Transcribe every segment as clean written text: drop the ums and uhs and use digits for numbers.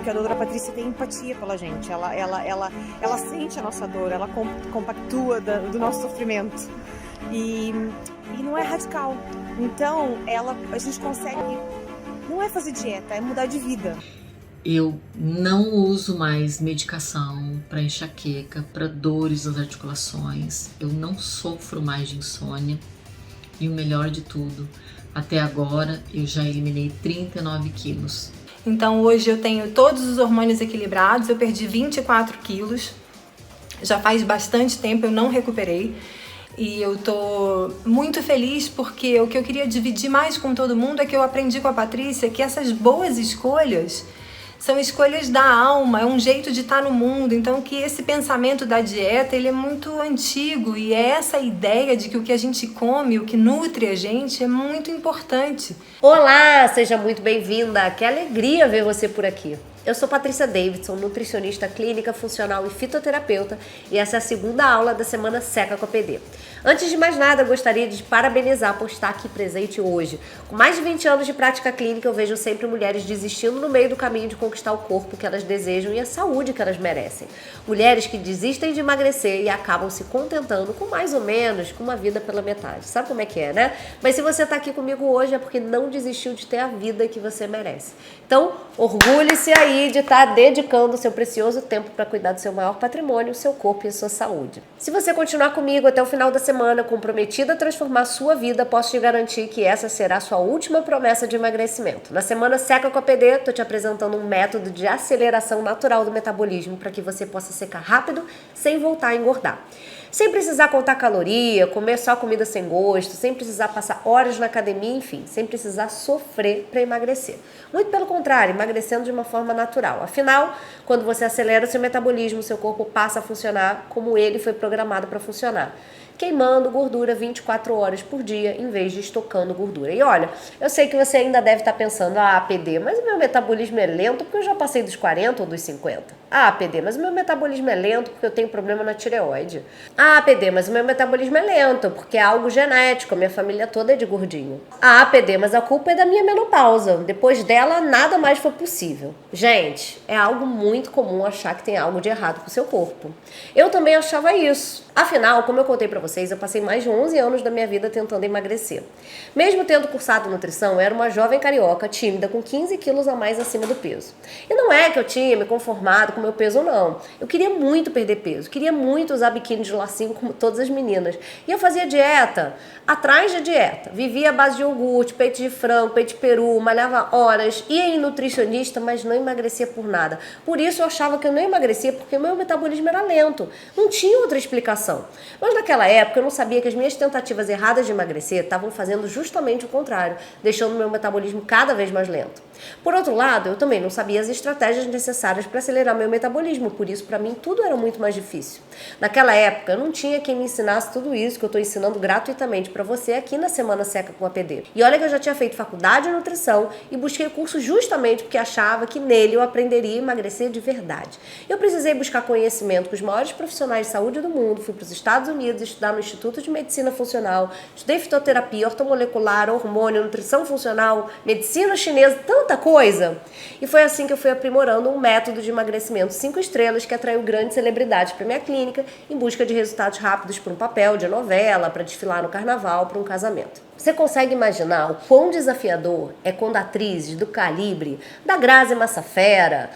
porque a doutora Patrícia tem empatia pela gente, ela sente a nossa dor, ela compactua do nosso sofrimento e não é radical. Então a gente consegue, não é fazer dieta, é mudar de vida. Eu não uso mais medicação para enxaqueca, para dores nas articulações. Eu não sofro mais de insônia. E o melhor de tudo, até agora eu já eliminei 39 quilos. Então hoje eu tenho todos os hormônios equilibrados, eu perdi 24 quilos. Já faz bastante tempo, eu não recuperei. E eu tô muito feliz porque o que eu queria dividir mais com todo mundo é que eu aprendi com a Patrícia que essas boas escolhas são escolhas da alma, é um jeito de estar no mundo. Então que esse pensamento da dieta, ele é muito antigo e é essa ideia de que o que a gente come, o que nutre a gente é muito importante. Olá, seja muito bem-vinda, que alegria ver você por aqui. Eu sou Patrícia Davidson, nutricionista clínica, funcional e fitoterapeuta, e essa é a segunda aula da Semana Seca com a PD. Antes de mais nada, eu gostaria de parabenizar por estar aqui presente hoje. Com mais de 20 anos de prática clínica, eu vejo sempre mulheres desistindo no meio do caminho de conquistar o corpo que elas desejam e a saúde que elas merecem. Mulheres que desistem de emagrecer e acabam se contentando com mais ou menos com uma vida pela metade. Sabe como é que é, né? Mas se você está aqui comigo hoje é porque não desistiu de ter a vida que você merece. Então, orgulhe-se aí de estar dedicando o seu precioso tempo para cuidar do seu maior patrimônio, o seu corpo e a sua saúde. Se você continuar comigo até o final da semana, comprometida a transformar a sua vida, posso te garantir que essa será a sua última promessa de emagrecimento. Na Semana Seca com a PD, estou te apresentando um método de aceleração natural do metabolismo para que você possa secar rápido sem voltar a engordar. Sem precisar contar caloria, comer só comida sem gosto, sem precisar passar horas na academia, enfim, sem precisar sofrer para emagrecer. Muito pelo contrário, emagrecendo de uma forma natural. Afinal, quando você acelera o seu metabolismo, seu corpo passa a funcionar como ele foi programado para funcionar, queimando gordura 24 horas por dia, em vez de estocando gordura. E olha, eu sei que você ainda deve estar pensando, PD, mas o meu metabolismo é lento porque eu já passei dos 40 ou dos 50. PD, mas o meu metabolismo é lento porque eu tenho problema na tireoide. PD, mas o meu metabolismo é lento porque é algo genético, a minha família toda é de gordinho. PD, mas a culpa é da minha menopausa. Depois dela, nada mais foi possível. Gente, é algo muito comum achar que tem algo de errado com o seu corpo. Eu também achava isso. Afinal, como eu contei pra vocês, eu passei mais de 11 anos da minha vida tentando emagrecer. Mesmo tendo cursado nutrição, eu era uma jovem carioca, tímida, com 15 quilos a mais acima do peso. E não é que eu tinha me conformado com o meu peso, não. Eu queria muito perder peso, queria muito usar biquíni de lacinho como todas as meninas. E eu fazia dieta, atrás de dieta. Vivia à base de iogurte, peito de frango, peito de peru, malhava horas, ia em nutricionista, mas não emagrecia por nada. Por isso eu achava que eu não emagrecia porque o meu metabolismo era lento. Não tinha outra explicação. Mas naquela época eu não sabia que as minhas tentativas erradas de emagrecer estavam fazendo justamente o contrário, deixando o meu metabolismo cada vez mais lento. Por outro lado, eu também não sabia as estratégias necessárias para acelerar meu metabolismo, por isso para mim tudo era muito mais difícil. Naquela época eu não tinha quem me ensinasse tudo isso que eu estou ensinando gratuitamente para você aqui na Semana Seca com a PD. E olha que eu já tinha feito faculdade de nutrição e busquei o curso justamente porque achava que nele eu aprenderia a emagrecer de verdade. Eu precisei buscar conhecimento com os maiores profissionais de saúde do mundo, fui para os Estados Unidos estudar no Instituto de Medicina Funcional, estudei fitoterapia, ortomolecular, hormônio, nutrição funcional, medicina chinesa, tanta coisa. E foi assim que eu fui aprimorando um método de emagrecimento 5 estrelas que atraiu grandes celebridades para minha clínica em busca de resultados rápidos para um papel de novela, para desfilar no carnaval, para um casamento. Você consegue imaginar o quão desafiador é quando atrizes do calibre da Grazi Massafera,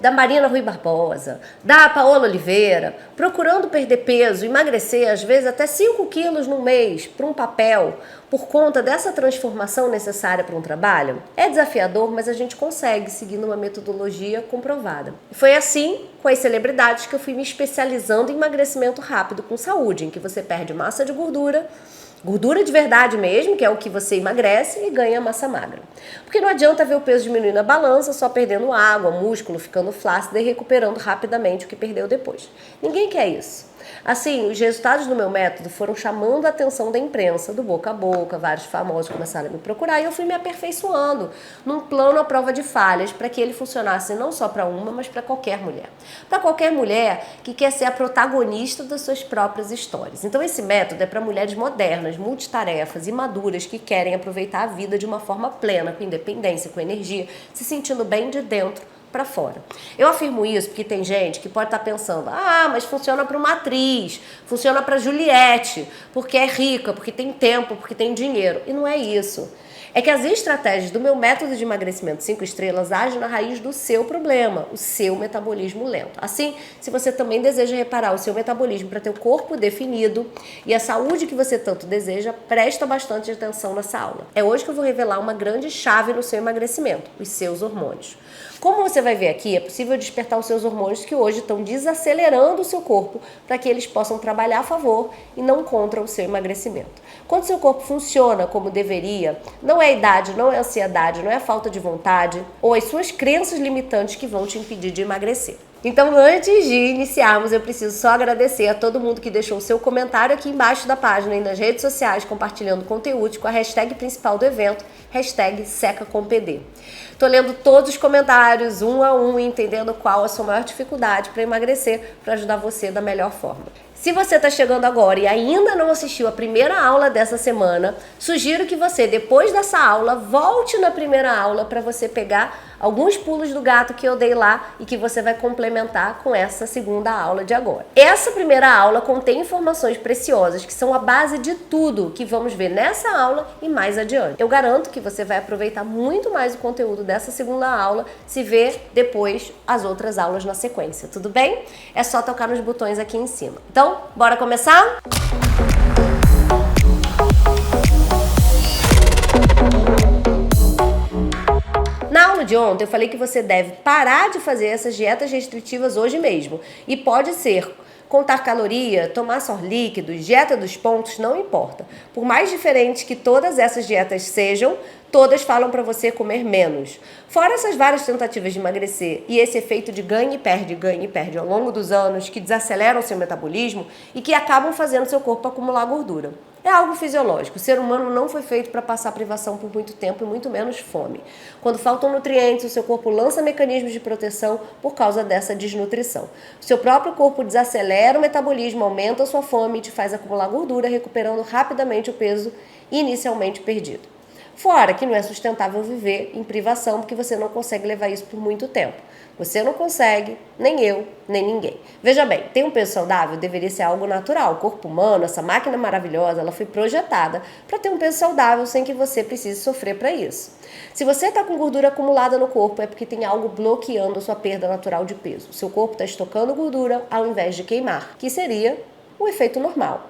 da Marina Rui Barbosa, da Paola Oliveira, procurando perder peso, emagrecer às vezes até 5 quilos no mês para um papel, por conta dessa transformação necessária para um trabalho? É desafiador, mas a gente consegue seguindo uma metodologia comprovada. E foi assim, com as celebridades, que eu fui me especializando em emagrecimento rápido com saúde, em que você perde massa de gordura de verdade mesmo, que é o que você emagrece, e ganha massa magra. Porque não adianta ver o peso diminuir na balança só perdendo água, músculo, ficando flácido e recuperando rapidamente o que perdeu depois. Ninguém quer isso. Assim, os resultados do meu método foram chamando a atenção da imprensa, do boca a boca, vários famosos começaram a me procurar e eu fui me aperfeiçoando num plano à prova de falhas para que ele funcionasse não só para uma, mas para qualquer mulher. Para qualquer mulher que quer ser a protagonista das suas próprias histórias. Então esse método é para mulheres modernas, multitarefas e maduras que querem aproveitar a vida de uma forma plena, com independência, com energia, se sentindo bem de dentro para fora. Eu afirmo isso porque tem gente que pode estar pensando, mas funciona para uma atriz, funciona para Juliette, porque é rica, porque tem tempo, porque tem dinheiro. E não é isso. É que as estratégias do meu método de emagrecimento 5 estrelas agem na raiz do seu problema, o seu metabolismo lento. Assim, se você também deseja reparar o seu metabolismo para ter o corpo definido e a saúde que você tanto deseja, presta bastante atenção nessa aula. É hoje que eu vou revelar uma grande chave no seu emagrecimento, os seus hormônios. Como você vai ver aqui, é possível despertar os seus hormônios que hoje estão desacelerando o seu corpo para que eles possam trabalhar a favor e não contra o seu emagrecimento. Quando seu corpo funciona como deveria, não é a idade, não é a ansiedade, não é a falta de vontade ou as suas crenças limitantes que vão te impedir de emagrecer. Então, antes de iniciarmos, eu preciso só agradecer a todo mundo que deixou o seu comentário aqui embaixo da página e nas redes sociais, compartilhando conteúdo com a hashtag principal do evento, hashtag SecaComPD. Tô lendo todos os comentários, um a um, entendendo qual a sua maior dificuldade para emagrecer, para ajudar você da melhor forma. Se você está chegando agora e ainda não assistiu a primeira aula dessa semana, sugiro que você, depois dessa aula, volte na primeira aula para você pegar alguns pulos do gato que eu dei lá e que você vai complementar com essa segunda aula de agora. Essa primeira aula contém informações preciosas que são a base de tudo que vamos ver nessa aula e mais adiante. Eu garanto que você vai aproveitar muito mais o conteúdo dessa segunda aula se ver depois as outras aulas na sequência, tudo bem? É só tocar nos botões aqui em cima. Então, bora começar? Na aula de ontem eu falei que você deve parar de fazer essas dietas restritivas hoje mesmo. E pode ser contar caloria, tomar só líquidos, dieta dos pontos, não importa. Por mais diferentes que todas essas dietas sejam, todas falam para você comer menos. Fora essas várias tentativas de emagrecer e esse efeito de ganha e perde ao longo dos anos que desaceleram seu metabolismo e que acabam fazendo seu corpo acumular gordura. É algo fisiológico. O ser humano não foi feito para passar privação por muito tempo e muito menos fome. Quando faltam nutrientes, o seu corpo lança mecanismos de proteção por causa dessa desnutrição. O seu próprio corpo desacelera o metabolismo, aumenta a sua fome e te faz acumular gordura, recuperando rapidamente o peso inicialmente perdido. Fora que não é sustentável viver em privação porque você não consegue levar isso por muito tempo. Você não consegue, nem eu, nem ninguém. Veja bem, ter um peso saudável deveria ser algo natural. O corpo humano, essa máquina maravilhosa, ela foi projetada para ter um peso saudável sem que você precise sofrer para isso. Se você está com gordura acumulada no corpo, é porque tem algo bloqueando a sua perda natural de peso. O seu corpo está estocando gordura ao invés de queimar, que seria o efeito normal.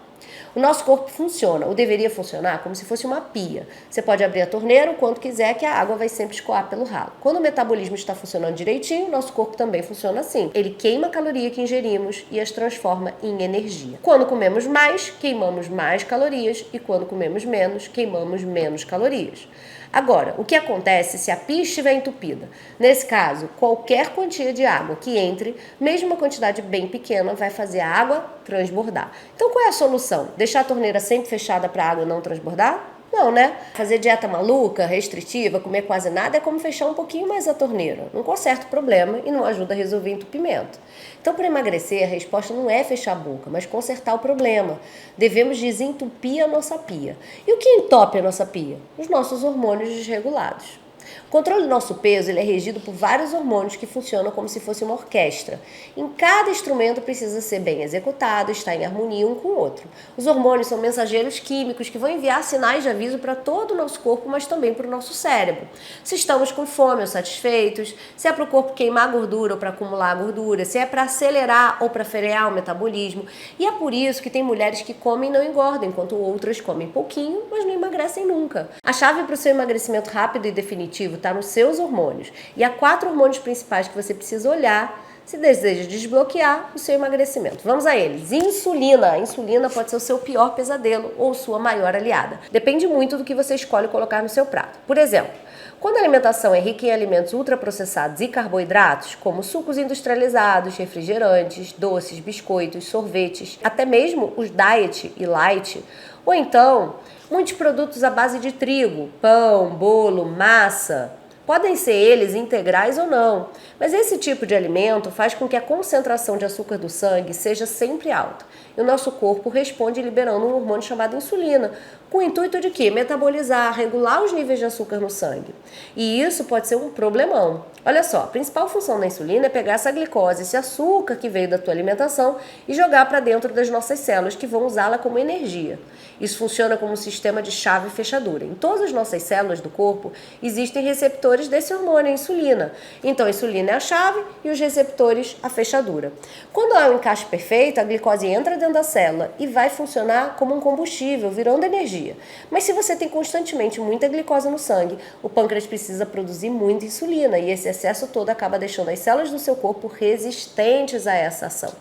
O nosso corpo funciona, ou deveria funcionar, como se fosse uma pia. Você pode abrir a torneira o quanto quiser que a água vai sempre escoar pelo ralo. Quando o metabolismo está funcionando direitinho, nosso corpo também funciona assim. Ele queima a caloria que ingerimos e as transforma em energia. Quando comemos mais, queimamos mais calorias e quando comemos menos, queimamos menos calorias. Agora, o que acontece se a pia estiver entupida? Nesse caso, qualquer quantia de água que entre, mesmo uma quantidade bem pequena, vai fazer a água transbordar. Então, qual é a solução? Deixar a torneira sempre fechada para a água não transbordar? Não, né? Fazer dieta maluca, restritiva, comer quase nada é como fechar um pouquinho mais a torneira. Não conserta o problema e não ajuda a resolver o entupimento. Então, para emagrecer, a resposta não é fechar a boca, mas consertar o problema. Devemos desentupir a nossa pia. E o que entope a nossa pia? Os nossos hormônios desregulados. O controle do nosso peso ele é regido por vários hormônios que funcionam como se fosse uma orquestra. Em cada instrumento precisa ser bem executado, estar em harmonia um com o outro. Os hormônios são mensageiros químicos que vão enviar sinais de aviso para todo o nosso corpo, mas também para o nosso cérebro. Se estamos com fome ou satisfeitos, se é para o corpo queimar gordura ou para acumular gordura, se é para acelerar ou para frear o metabolismo. E é por isso que tem mulheres que comem e não engordam, enquanto outras comem pouquinho, mas não emagrecem nunca. A chave para o seu emagrecimento rápido e definitivo está nos seus hormônios. E há 4 hormônios principais que você precisa olhar se deseja desbloquear o seu emagrecimento. Vamos a eles. Insulina. A insulina pode ser o seu pior pesadelo ou sua maior aliada. Depende muito do que você escolhe colocar no seu prato. Por exemplo, quando a alimentação é rica em alimentos ultraprocessados e carboidratos, como sucos industrializados, refrigerantes, doces, biscoitos, sorvetes, até mesmo os diet e light, ou então muitos produtos à base de trigo, pão, bolo, massa, Podem ser eles integrais ou não, mas esse tipo de alimento faz com que a concentração de açúcar do sangue seja sempre alta. E o nosso corpo responde liberando um hormônio chamado insulina, com o intuito de quê? Metabolizar, regular os níveis de açúcar no sangue. E isso pode ser um problemão. Olha só, a principal função da insulina é pegar essa glicose, esse açúcar que veio da tua alimentação e jogar para dentro das nossas células, que vão usá-la como energia. Isso funciona como um sistema de chave e fechadura. Em todas as nossas células do corpo existem receptores desse hormônio, a insulina. Então a insulina é a chave e os receptores a fechadura. Quando há um encaixe perfeito, a glicose entra dentro da célula e vai funcionar como um combustível, virando energia. Mas se você tem constantemente muita glicose no sangue, o pâncreas precisa produzir muita insulina e esse excesso todo acaba deixando as células do seu corpo resistentes a essa ação.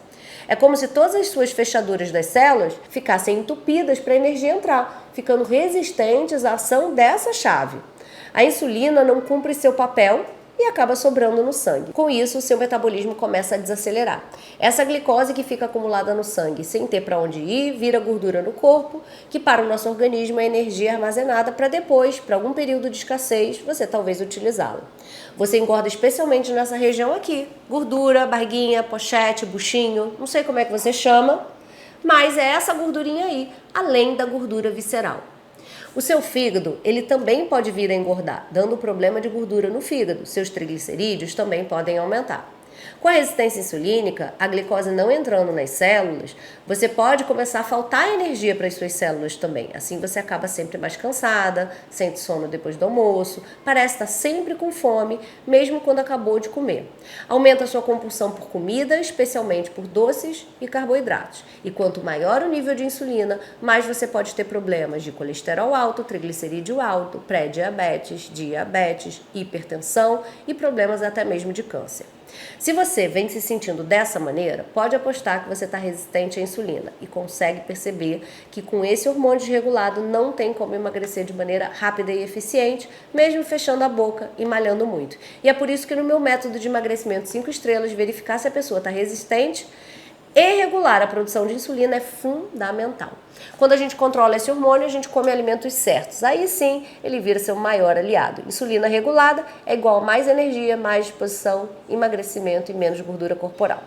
É como se todas as suas fechaduras das células ficassem entupidas para a energia entrar, ficando resistentes à ação dessa chave. A insulina não cumpre seu papel e acaba sobrando no sangue. Com isso, o seu metabolismo começa a desacelerar. Essa glicose que fica acumulada no sangue sem ter para onde ir, vira gordura no corpo, que para o nosso organismo é energia armazenada para depois, para algum período de escassez, você talvez utilizá-la. Você engorda especialmente nessa região aqui. Gordura, barriguinha, pochete, buchinho, não sei como é que você chama, mas é essa gordurinha aí, além da gordura visceral. O seu fígado, ele também pode vir a engordar, dando problema de gordura no fígado. Seus triglicerídeos também podem aumentar. Com a resistência insulínica, a glicose não entrando nas células, você pode começar a faltar energia para as suas células também. Assim você acaba sempre mais cansada, sente sono depois do almoço, parece estar sempre com fome, mesmo quando acabou de comer. Aumenta a sua compulsão por comida, especialmente por doces e carboidratos. E quanto maior o nível de insulina, mais você pode ter problemas de colesterol alto, triglicerídeo alto, pré-diabetes, diabetes, hipertensão e problemas até mesmo de câncer. Se você vem se sentindo dessa maneira, pode apostar que você está resistente à insulina e consegue perceber que com esse hormônio desregulado não tem como emagrecer de maneira rápida e eficiente, mesmo fechando a boca e malhando muito. E é por isso que no meu método de emagrecimento 5 estrelas, verificar se a pessoa está resistente e regular a produção de insulina é fundamental. Quando a gente controla esse hormônio, a gente come alimentos certos. Aí sim, ele vira seu maior aliado. Insulina regulada é igual a mais energia, mais disposição, emagrecimento e menos gordura corporal.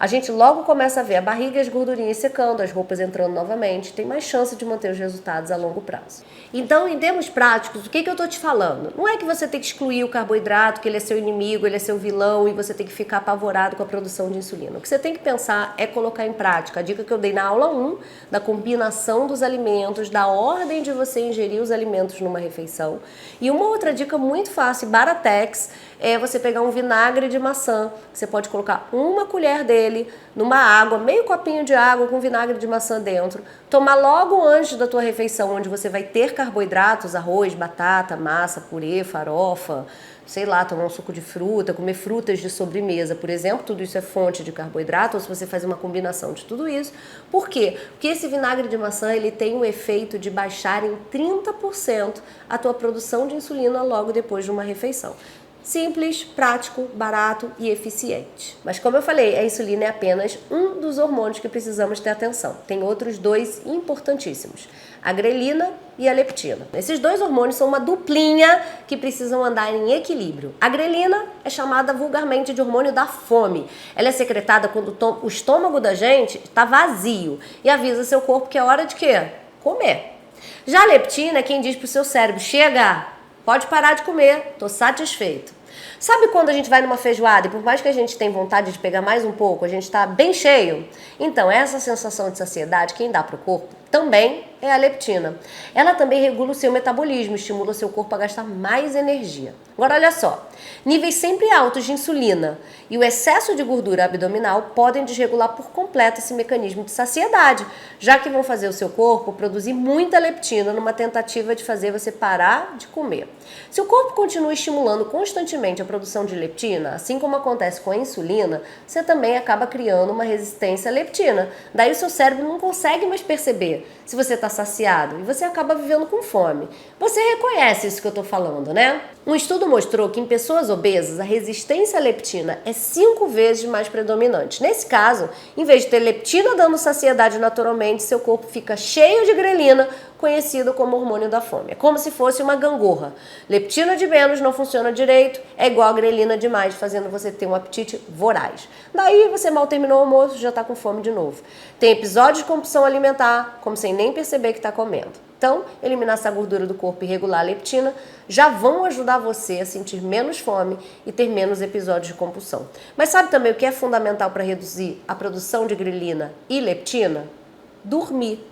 A gente logo começa a ver a barriga e as gordurinhas secando, as roupas entrando novamente, tem mais chance de manter os resultados a longo prazo. Então, em termos práticos, o que eu estou te falando? Não é que você tem que excluir o carboidrato, que ele é seu inimigo, ele é seu vilão e você tem que ficar apavorado com a produção de insulina. O que você tem que pensar é colocar em prática a dica que eu dei na aula 1, da combinação dos alimentos, da ordem de você ingerir os alimentos numa refeição. E uma outra dica muito fácil, baratex, é você pegar um vinagre de maçã. Você pode colocar uma colher dele numa água, meio copinho de água com vinagre de maçã dentro. Tomar logo antes da tua refeição, onde você vai ter carboidratos, arroz, batata, massa, purê, farofa, sei lá, tomar um suco de fruta, comer frutas de sobremesa, por exemplo, tudo isso é fonte de carboidrato, ou se você faz uma combinação de tudo isso. Por quê? Porque esse vinagre de maçã, ele tem o efeito de baixar em 30% a tua produção de insulina logo depois de uma refeição. Simples, prático, barato e eficiente. Mas como eu falei, a insulina é apenas um dos hormônios que precisamos ter atenção. Tem outros dois importantíssimos, a grelina e a leptina. Esses dois hormônios são uma duplinha que precisam andar em equilíbrio. A grelina é chamada vulgarmente de hormônio da fome. Ela é secretada quando o estômago da gente está vazio e avisa seu corpo que é hora de quê? Comer. Já a leptina é quem diz para o seu cérebro, chega, pode parar de comer, tô satisfeito. Sabe quando a gente vai numa feijoada e por mais que a gente tenha vontade de pegar mais um pouco, a gente está bem cheio? Então, essa sensação de saciedade, quem dá para o corpo, também é a leptina. Ela também regula o seu metabolismo, estimula o seu corpo a gastar mais energia. Agora, olha só, níveis sempre altos de insulina e o excesso de gordura abdominal podem desregular por completo esse mecanismo de saciedade, já que vão fazer o seu corpo produzir muita leptina numa tentativa de fazer você parar de comer. Se o corpo continua estimulando constantemente a produção de leptina, assim como acontece com a insulina, você também acaba criando uma resistência à leptina. Daí o seu cérebro não consegue mais perceber se você está saciado e você acaba vivendo com fome. Você reconhece isso que eu estou falando, né? Um estudo mostrou que em pessoas obesas a resistência à leptina é 5 vezes mais predominante. Nesse caso, em vez de ter leptina dando saciedade naturalmente, seu corpo fica cheio de grelina, conhecido como hormônio da fome. É como se fosse uma gangorra. Leptina de menos não funciona direito, é igual a grelina de mais, fazendo você ter um apetite voraz. Daí você mal terminou o almoço, já está com fome de novo. Tem episódios de compulsão alimentar, como sem nem perceber que está comendo. Então, eliminar essa gordura do corpo e regular a leptina já vão ajudar você a sentir menos fome e ter menos episódios de compulsão. Mas sabe também o que é fundamental para reduzir a produção de grelina e leptina? Dormir.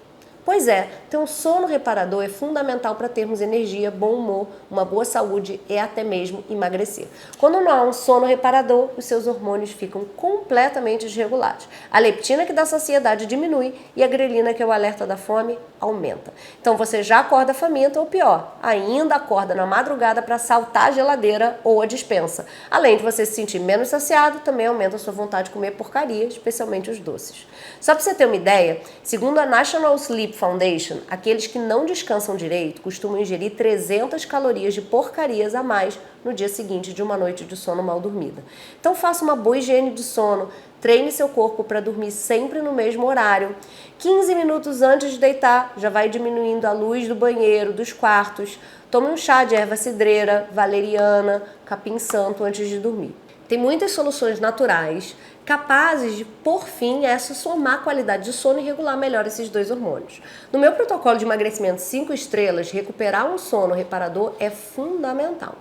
Pois é, ter um sono reparador é fundamental para termos energia, bom humor, uma boa saúde e até mesmo emagrecer. Quando não há um sono reparador, os seus hormônios ficam completamente desregulados. A leptina que dá saciedade diminui e a grelina que é o alerta da fome aumenta. Então você já acorda faminto ou pior, ainda acorda na madrugada para saltar a geladeira ou a despensa. Além de você se sentir menos saciado, também aumenta a sua vontade de comer porcaria, especialmente os doces. Só para você ter uma ideia, segundo a National Sleep Foundation, aqueles que não descansam direito costumam ingerir 300 calorias de porcarias a mais no dia seguinte de uma noite de sono mal dormida. Então faça uma boa higiene de sono, treine seu corpo para dormir sempre no mesmo horário. 15 minutos antes de deitar, já vai diminuindo a luz do banheiro, dos quartos. Tome um chá de erva cidreira, valeriana, capim santo antes de dormir. Tem muitas soluções naturais capazes de, por fim, essa sua má qualidade de sono e regular melhor esses dois hormônios. No meu protocolo de emagrecimento 5 estrelas, recuperar um sono reparador é fundamental.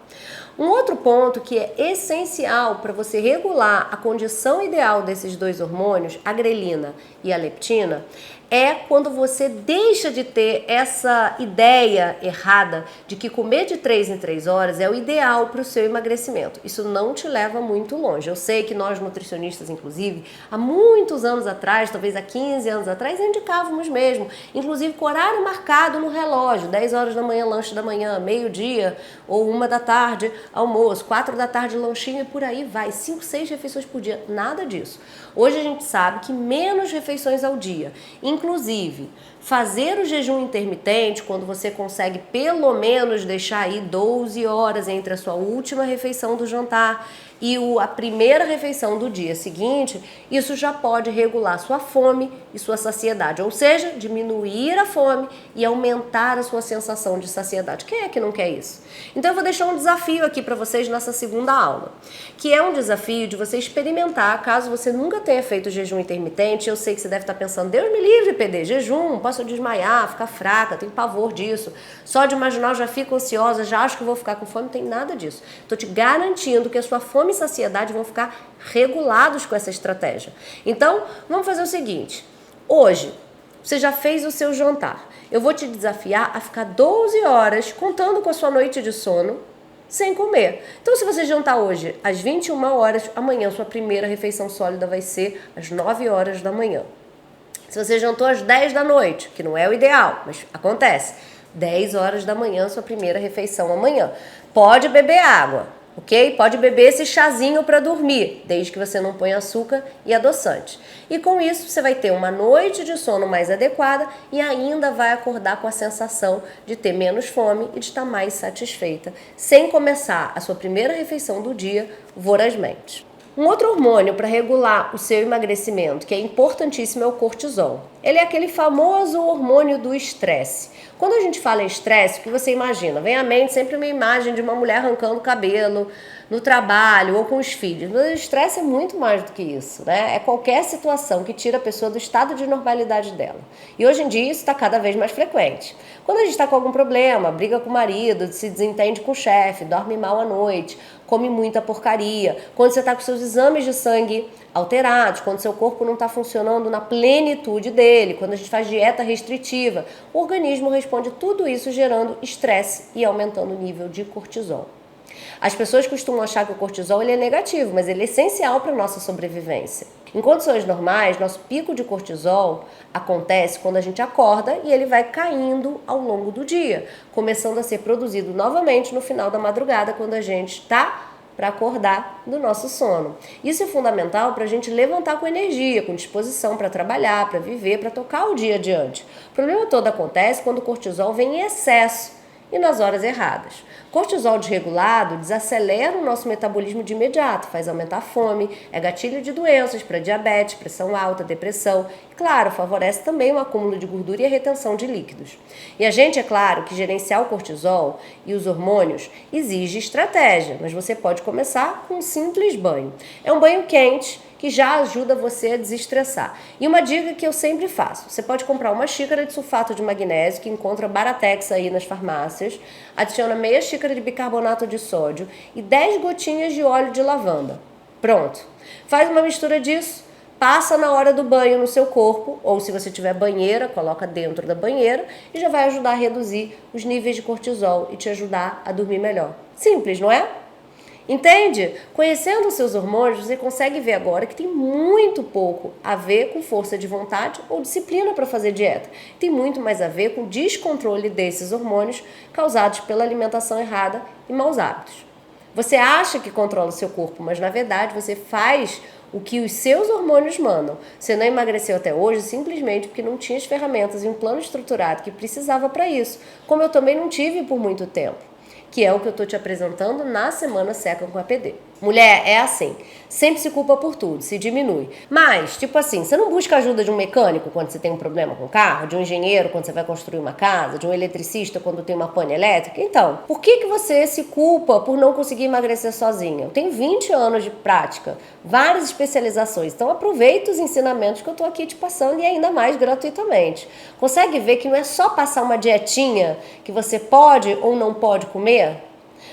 Um outro ponto que é essencial para você regular a condição ideal desses dois hormônios, a grelina e a leptina, é quando você deixa de ter essa ideia errada de que comer de 3 em 3 horas é o ideal para o seu emagrecimento. Isso não te leva muito longe. Eu sei que nós nutricionistas, inclusive, há muitos anos atrás, talvez há 15 anos atrás, indicávamos mesmo, inclusive com horário marcado no relógio, 10 horas da manhã, lanche da manhã, meio-dia ou 1 da tarde, almoço, 4 da tarde, lanchinho e por aí vai, 5, 6 refeições por dia, nada disso. Hoje a gente sabe que menos refeições ao dia, inclusive fazer o jejum intermitente, quando você consegue pelo menos deixar aí 12 horas entre a sua última refeição do jantar e a primeira refeição do dia seguinte, isso já pode regular sua fome e sua saciedade, ou seja, diminuir a fome e aumentar a sua sensação de saciedade. Quem é que não quer isso? Então eu vou deixar um desafio aqui para vocês nessa segunda aula, que é um desafio de você experimentar, caso você nunca tenha feito jejum intermitente. Eu sei que você deve estar pensando, Deus me livre, PD, jejum, posso desmaiar, ficar fraca, tenho pavor disso, só de imaginar eu já fico ansiosa, já acho que vou ficar com fome, não tem nada disso. Estou te garantindo que a sua fome e saciedade vão ficar regulados com essa estratégia. Então, vamos fazer o seguinte, hoje, você já fez o seu jantar, eu vou te desafiar a ficar 12 horas contando com a sua noite de sono, sem comer. Então, se você jantar hoje às 21 horas, amanhã sua primeira refeição sólida vai ser às 9 horas da manhã. Se você jantou às 10 da noite, que não é o ideal, mas acontece, 10 horas da manhã sua primeira refeição amanhã. Pode beber água, ok? Pode beber esse chazinho para dormir, desde que você não ponha açúcar e adoçante. E com isso você vai ter uma noite de sono mais adequada e ainda vai acordar com a sensação de ter menos fome e de estar mais satisfeita, sem começar a sua primeira refeição do dia vorazmente. Um outro hormônio para regular o seu emagrecimento, que é importantíssimo, é o cortisol. Ele é aquele famoso hormônio do estresse. Quando a gente fala em estresse, o que você imagina? Vem à mente sempre uma imagem de uma mulher arrancando o cabelo no trabalho ou com os filhos. Mas o estresse é muito mais do que isso, né? É qualquer situação que tira a pessoa do estado de normalidade dela. E hoje em dia isso está cada vez mais frequente. Quando a gente está com algum problema, briga com o marido, se desentende com o chefe, dorme mal à noite, come muita porcaria, quando você está com seus exames de sangue alterados, quando seu corpo não está funcionando na plenitude dele, quando a gente faz dieta restritiva, o organismo responde tudo isso gerando estresse e aumentando o nível de cortisol. As pessoas costumam achar que o cortisol ele é negativo, mas ele é essencial para a nossa sobrevivência. Em condições normais, nosso pico de cortisol acontece quando a gente acorda e ele vai caindo ao longo do dia, começando a ser produzido novamente no final da madrugada, quando a gente está para acordar do nosso sono. Isso é fundamental para a gente levantar com energia, com disposição para trabalhar, para viver, para tocar o dia adiante. O problema todo acontece quando o cortisol vem em excesso e nas horas erradas. Cortisol desregulado desacelera o nosso metabolismo de imediato, faz aumentar a fome, é gatilho de doenças para diabetes, pressão alta, depressão e, claro, favorece também o acúmulo de gordura e a retenção de líquidos. E a gente, é claro, que gerenciar o cortisol e os hormônios exige estratégia, mas você pode começar com um simples banho. É um banho quente que já ajuda você a desestressar. E uma dica que eu sempre faço, você pode comprar uma xícara de sulfato de magnésio, que encontra Baratex aí nas farmácias, adiciona meia xícara de bicarbonato de sódio e 10 gotinhas de óleo de lavanda. Pronto. Faz uma mistura disso, passa na hora do banho no seu corpo, ou se você tiver banheira, coloca dentro da banheira e já vai ajudar a reduzir os níveis de cortisol e te ajudar a dormir melhor. Simples, não é? Entende? Conhecendo os seus hormônios, você consegue ver agora que tem muito pouco a ver com força de vontade ou disciplina para fazer dieta. Tem muito mais a ver com o descontrole desses hormônios causados pela alimentação errada e maus hábitos. Você acha que controla o seu corpo, mas na verdade você faz o que os seus hormônios mandam. Você não emagreceu até hoje simplesmente porque não tinha as ferramentas e um plano estruturado que precisava para isso, como eu também não tive por muito tempo. Que é o que eu tô te apresentando na Semana Seca com a PD. Mulher, é assim, sempre se culpa por tudo, se diminui. Mas, tipo assim, você não busca ajuda de um mecânico quando você tem um problema com o carro, de um engenheiro quando você vai construir uma casa, de um eletricista quando tem uma pane elétrica? Então, por que você se culpa por não conseguir emagrecer sozinha? Eu tenho 20 anos de prática, várias especializações, então aproveita os ensinamentos que eu tô aqui te passando e ainda mais gratuitamente. Consegue ver que não é só passar uma dietinha que você pode ou não pode comer?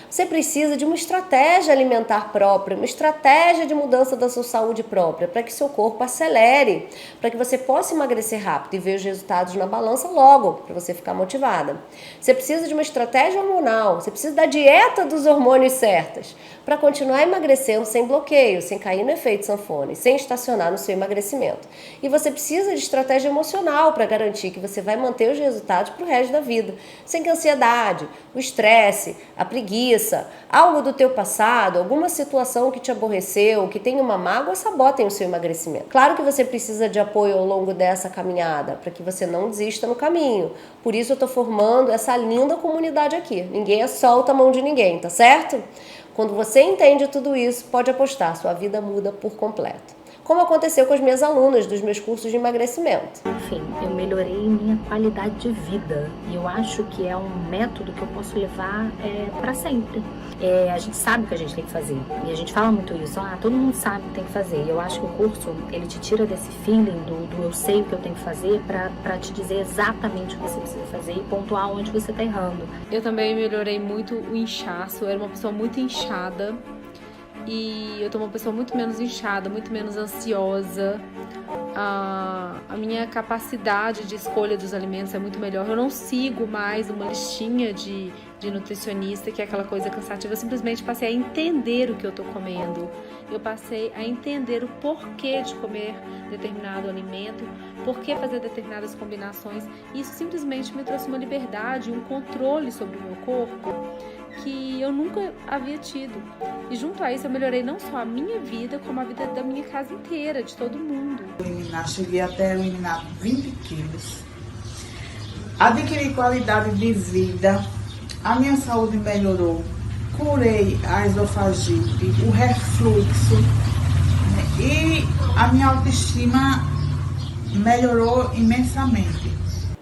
Você precisa de uma estratégia alimentar própria, uma estratégia de mudança da sua saúde própria, para que seu corpo acelere, para que você possa emagrecer rápido e ver os resultados na balança logo, para você ficar motivada. Você precisa de uma estratégia hormonal, você precisa da dieta dos hormônios certas, para continuar emagrecendo sem bloqueio, sem cair no efeito sanfona, sem estacionar no seu emagrecimento. E você precisa de estratégia emocional para garantir que você vai manter os resultados para o resto da vida, sem que a ansiedade, o estresse, a preguiça, algo do teu passado, alguma situação que te aborreceu, que tem uma mágoa, sabotem o seu emagrecimento. Claro que você precisa de apoio ao longo dessa caminhada, para que você não desista no caminho. Por isso eu estou formando essa linda comunidade aqui. Ninguém solta a mão de ninguém, tá certo? Quando você entende tudo isso, pode apostar, sua vida muda por completo. Como aconteceu com as minhas alunas dos meus cursos de emagrecimento. Enfim, eu melhorei minha qualidade de vida e eu acho que é um método que eu posso levar para sempre. A gente sabe o que a gente tem que fazer e a gente fala muito isso, todo mundo sabe o que tem que fazer. E eu acho que o curso, ele te tira desse feeling do eu sei o que eu tenho que fazer para te dizer exatamente o que você precisa fazer e pontuar onde você tá errando. Eu também melhorei muito o inchaço, eu era uma pessoa muito inchada. E eu tô uma pessoa muito menos inchada, muito menos ansiosa. A minha capacidade de escolha dos alimentos é muito melhor. Eu não sigo mais uma listinha de nutricionista, que é aquela coisa cansativa. Eu simplesmente passei a entender o que eu tô comendo. Eu passei a entender o porquê de comer determinado alimento, porquê fazer determinadas combinações. E isso simplesmente me trouxe uma liberdade, um controle sobre o meu corpo que eu nunca havia tido. E junto a isso eu melhorei não só a minha vida, como a vida da minha casa inteira, de todo mundo. Cheguei até eliminar 20 quilos. Adquiri qualidade de vida, a minha saúde melhorou, curei a esofagite, o refluxo, né? E a minha autoestima melhorou imensamente.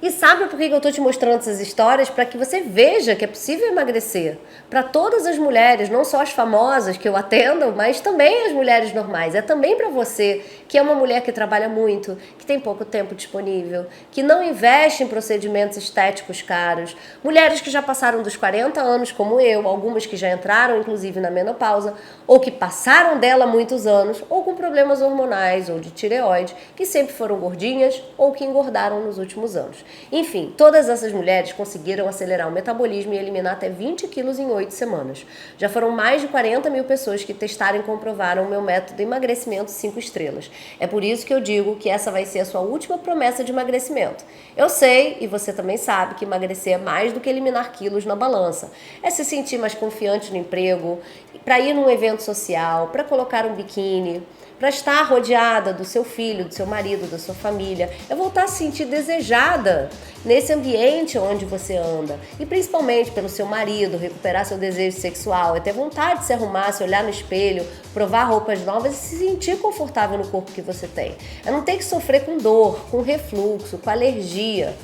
E sabe por que eu tô te mostrando essas histórias? Para que você veja que é possível emagrecer. Para todas as mulheres, não só as famosas que eu atendo, mas também as mulheres normais. É também para você que é uma mulher que trabalha muito, que tem pouco tempo disponível, que não investe em procedimentos estéticos caros. Mulheres que já passaram dos 40 anos, como eu, algumas que já entraram inclusive na menopausa, ou que passaram dela há muitos anos, ou com problemas hormonais ou de tireoide, que sempre foram gordinhas ou que engordaram nos últimos anos. Enfim, todas essas mulheres conseguiram acelerar o metabolismo e eliminar até 20 quilos em 8 semanas. Já foram mais de 40 mil pessoas que testaram e comprovaram o meu método de emagrecimento 5 estrelas. É por isso que eu digo que essa vai ser a sua última promessa de emagrecimento. Eu sei, e você também sabe, que emagrecer é mais do que eliminar quilos na balança. É se sentir mais confiante no emprego, para ir num evento social, para colocar um biquíni, para estar rodeada do seu filho, do seu marido, da sua família. É voltar a se sentir desejada nesse ambiente onde você anda. E principalmente pelo seu marido, recuperar seu desejo sexual, é ter vontade de se arrumar, se olhar no espelho, provar roupas novas e se sentir confortável no corpo que você tem. É não ter que sofrer com dor, com refluxo, com alergia,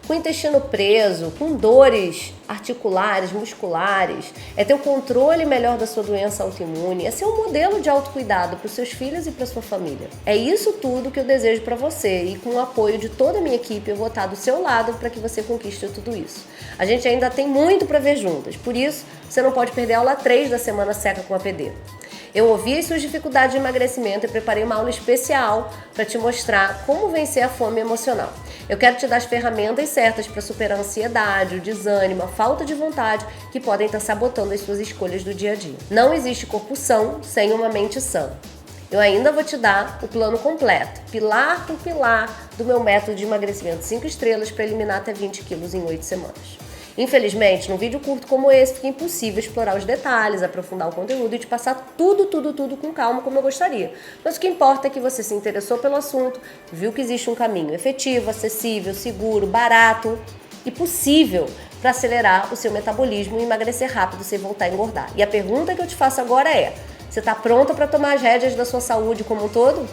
com o intestino preso, com dores articulares, musculares, é ter o controle melhor da sua doença autoimune, é ser um modelo de autocuidado para os seus filhos e para a sua família. É isso tudo que eu desejo para você e com o apoio de toda a minha equipe eu vou estar do seu lado para que você conquiste tudo isso. A gente ainda tem muito para ver juntas, por isso você não pode perder a aula 3 da Semana Seca com a PD. Eu ouvi as suas dificuldades de emagrecimento e preparei uma aula especial para te mostrar como vencer a fome emocional. Eu quero te dar as ferramentas certas para superar a ansiedade, o desânimo, a falta de vontade que podem estar sabotando as suas escolhas do dia a dia. Não existe corpo são sem uma mente sã. Eu ainda vou te dar o plano completo, pilar por pilar, do meu método de emagrecimento 5 estrelas para eliminar até 20 quilos em 8 semanas. Infelizmente, num vídeo curto como esse, fica impossível explorar os detalhes, aprofundar o conteúdo e te passar tudo com calma como eu gostaria. Mas o que importa é que você se interessou pelo assunto, viu que existe um caminho efetivo, acessível, seguro, barato e possível para acelerar o seu metabolismo e emagrecer rápido sem voltar a engordar. E a pergunta que eu te faço agora é: você está pronta para tomar as rédeas da sua saúde como um todo?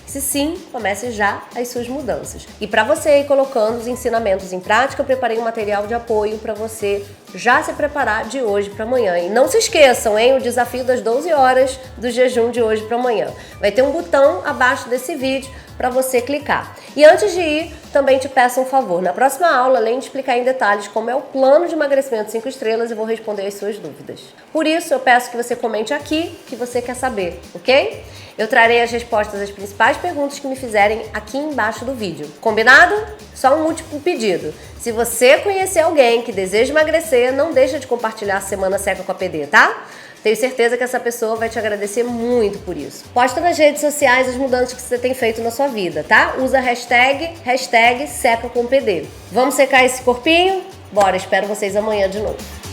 Se sim, comece já as suas mudanças. E para você ir colocando os ensinamentos em prática, eu preparei um material de apoio para você já se preparar de hoje para amanhã. E não se esqueçam, hein? O desafio das 12 horas do jejum de hoje para amanhã. Vai ter um botão abaixo desse vídeo para você clicar. E antes de ir, também te peço um favor. Na próxima aula, além de explicar em detalhes como é o plano de emagrecimento 5 estrelas, eu vou responder as suas dúvidas. Por isso, eu peço que você comente aqui o que você quer saber, ok? Eu trarei as respostas às principais perguntas que me fizerem aqui embaixo do vídeo. Combinado? Só um último pedido. Se você conhecer alguém que deseja emagrecer, não deixa de compartilhar a Semana Seca com a PD, tá? Tenho certeza que essa pessoa vai te agradecer muito por isso. Posta nas redes sociais as mudanças que você tem feito na sua vida, tá? Usa a hashtag SecaComPD. Vamos secar esse corpinho? Bora, espero vocês amanhã de novo.